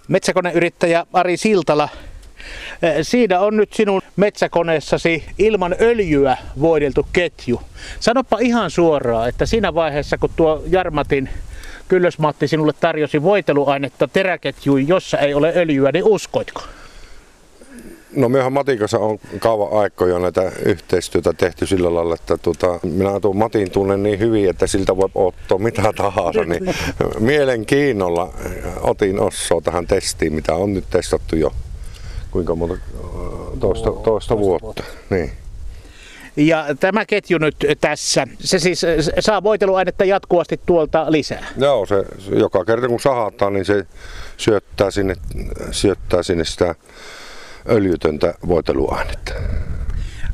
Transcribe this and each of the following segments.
Metsäkoneyrittäjä Ari Siltala, siinä on nyt sinun metsäkoneessasi ilman öljyä voideltu ketju. Sanopa ihan suoraan, että siinä vaiheessa kun tuo Jarmatin Kyllös-Matti sinulle tarjosi voiteluainetta teräketjuun, jossa ei ole öljyä, niin uskoitko? No mehän Matin kanssa on kauan aikoja näitä yhteistyötä tehty sillä lailla, että minä tuon Matin tunnen niin hyvin, että siltä voi ottaa mitä tahansa. Niin mielenkiinnolla otin ossoa tähän testiin, mitä on nyt testattu jo kuinka monta toista vuotta. Niin. Ja tämä ketju nyt tässä, se siis saa voiteluainetta jatkuvasti tuolta lisää? Joo, se joka kerta kun sahataan, niin se syöttää sinne sitä öljytöntä voiteluainetta.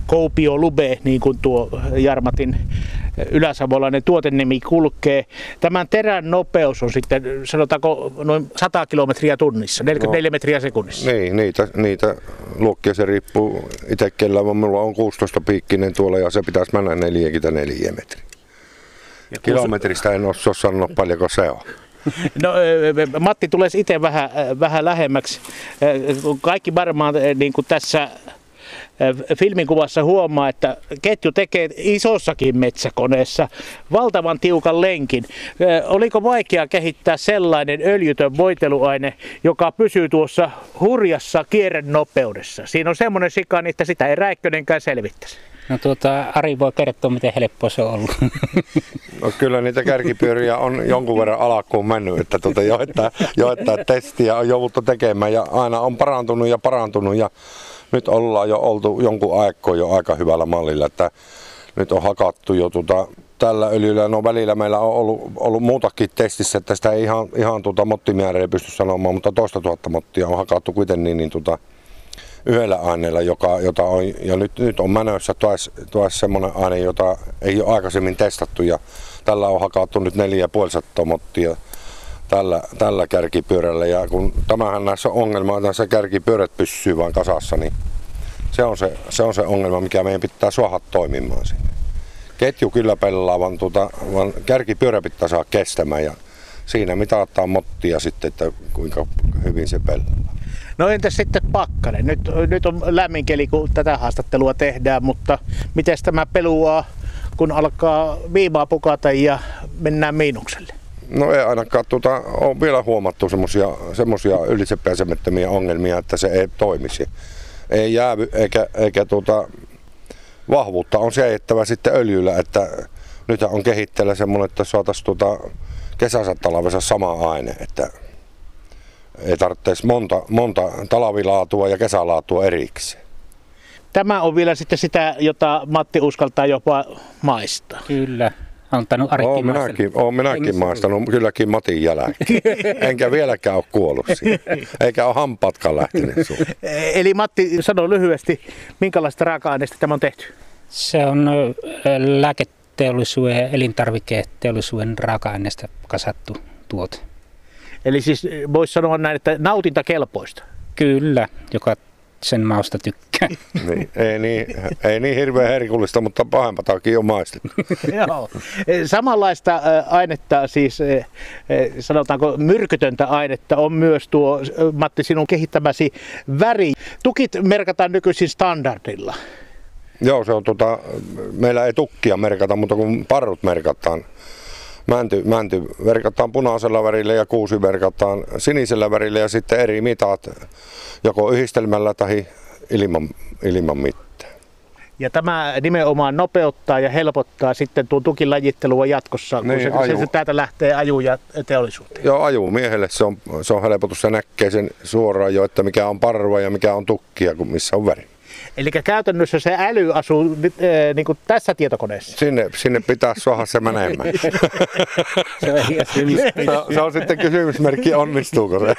Koupio Lube, niin kuin tuo Jarmatin yläsavolainen tuotennimi kulkee. Tämän terän nopeus on sitten, sanotaanko, noin 100 kilometriä tunnissa, 44 metriä sekunnissa. Niin, niitä luokkia se riippuu itse kellään. Minulla on 16-piikkinen tuolla ja se pitäisi mennä 44 metriä. Kilometristä en osaa sanoa paljonko se on. No, Matti tulee itse vähän lähemmäksi. Kaikki varmaan niin kuin tässä filminkuvassa huomaa, että ketju tekee isossakin metsäkoneessa valtavan tiukan lenkin. Oliko vaikea kehittää sellainen öljytön voiteluaine, joka pysyy tuossa hurjassa kierrenopeudessa? Siinä on semmoinen sikani, että sitä ei Räikkönenkään selvittäisi. No Ari voi kertoa, miten helppoa se on ollut. No kyllä niitä kärkipyöriä on jonkun verran alkuun mennyt, että joitain testiä on jouduttu tekemään ja aina on parantunut ja nyt ollaan jo oltu jonkun aikaa jo aika hyvällä mallilla, että nyt on hakattu jo tällä öljyllä. No välillä meillä on ollut muutakin testissä, että sitä ei ihan mottimäärää ei pysty sanomaan, mutta 2 000 mottia on hakattu kuitenkin yhdellä aineella, jota on, ja nyt on menossa taas semmoinen aine, jota ei ole aikaisemmin testattu, ja tällä on hakattu nyt 450 mottia tällä kärkipyörällä, ja kun tämähän näissä on ongelma, että näissä kärkipyörät pysyy vain kasassa, niin se on se ongelma, mikä meidän pitää saada toimimaan sinne. Ketju kyllä pelaa, vaan kärkipyörä pitää saada kestämään, ja siinä mitataan mottia sitten, että kuinka hyvin se pelaa. No entäs sitten pakkanen? Nyt on lämmin keli, kun tätä haastattelua tehdään, mutta miten tämä peluaa, kun alkaa viimaa pukata ja mennään miinukselle? No ei ainakaan ole vielä huomattu semmoisia ylitsepääsemättömiä ongelmia, että se ei toimisi. Ei jäävy eikä vahvuutta on siedettävä sitten öljyllä, että nyt on kehitteillä semmoinen, että saataisiin kesänsä talvensa sama aine, että ei tarvitsisi monta talvilaatua ja kesälaatua erikseen. Tämä on vielä sitten sitä, jota Matti uskaltaa jopa maistaa. Kyllä. Antanut Arikin Olen minäkin maistanut kylläkin Matin jälkeen. Enkä vieläkään ole kuollut siihen. Eikä ole hampaatkaan lähtenyt suun. Eli Matti, sano lyhyesti, minkälaista raaka-aineista tämä on tehty? Se on lääketeollisuuden ja elintarviketeollisuuden raaka-aineista kasattu tuote. Eli siis voisi sanoa näin, että nautintakelpoista? Kyllä, joka sen mausta tykkää. Niin, ei niin hirveän herkullista, mutta pahempatakin on maistettu. Joo. Samanlaista ainetta, siis sanotaanko myrkytöntä ainetta, on myös tuo, Matti, sinun kehittämäsi väri. Tukit merkataan nykyisin standardilla. Joo, se on meillä ei tukkia merkata, mutta kun parrut merkataan. Mänty verkataan punaisella värillä ja kuusi verkataan sinisellä värillä ja sitten eri mitat, joko yhdistelmällä tai ilman mittaa. Ja tämä nimenomaan nopeuttaa ja helpottaa sitten tuon tukin lajittelua jatkossa, kun se täältä lähtee aju- ja teollisuuteen. Joo, ajumiehelle se on helpotus, se näkee sen suoraan jo, että mikä on parva ja mikä on tukkia, missä on väri. Eli käytännössä se äly asuu niin kuin tässä tietokoneessa? Sinne pitää saada se menemään. Se on sitten kysymysmerkki, onnistuuko se.